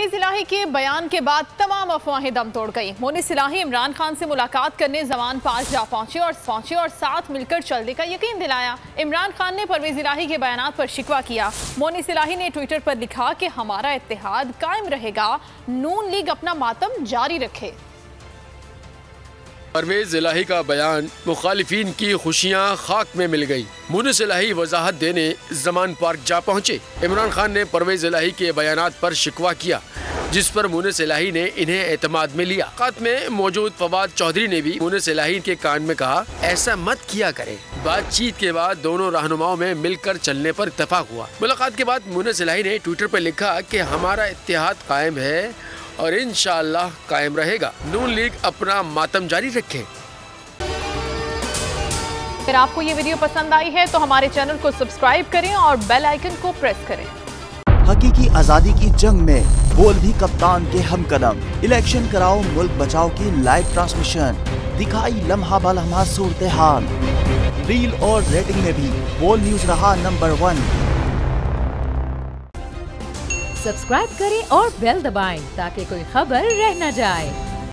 परवेज इलाही के बयान के बाद तमाम अफवाहें दम तोड़ गई। मोनिस इलाही इमरान खान से मुलाकात करने जवान पास जा पहुंचे और साथ मिलकर चलने का यकीन दिलाया। इमरान खान ने परवेज इलाही के बयानात पर शिकवा किया। मोनिस इलाही ने ट्विटर पर लिखा कि हमारा इत्तेहाद कायम रहेगा, नून लीग अपना मातम जारी रखे। परवेज इलाही का बयान मुखालिफिन की खुशियां खाक में मिल गई। मोनिस इलाही वजाहत देने जमान पार्क जा पहुंचे। इमरान खान ने परवेज इलाही के बयानात पर शिकवा किया, जिस पर मोनिस इलाही ने इन्हें एतमाद में लिया। मुलाकात में मौजूद फवाद चौधरी ने भी मोनिस इलाही के कान में कहा, ऐसा मत किया करें। बातचीत के बाद दोनों रहनुमाओं में मिलकर चलने पर इत्तेफाक हुआ। मुलाकात के बाद मोनिस इलाही ने ट्विटर पर लिखा कि हमारा इत्तेहाद कायम है और इंशाअल्लाह कायम रहेगा, नून लीग अपना मातम जारी रखे। अगर आपको ये वीडियो पसंद आई है तो हमारे चैनल को सब्सक्राइब करें और बेल आइकन को प्रेस करें। हकीकी आजादी की जंग में बोल भी कप्तान के हमकदम। इलेक्शन कराओ मुल्क बचाओ की लाइव ट्रांसमिशन दिखाई लम्हा ब लम्हा सूरत हाल। रील और रेटिंग में भी बोल न्यूज रहा नंबर 1। सब्सक्राइब करें और बेल दबाएं ताकि कोई खबर रह न जाए।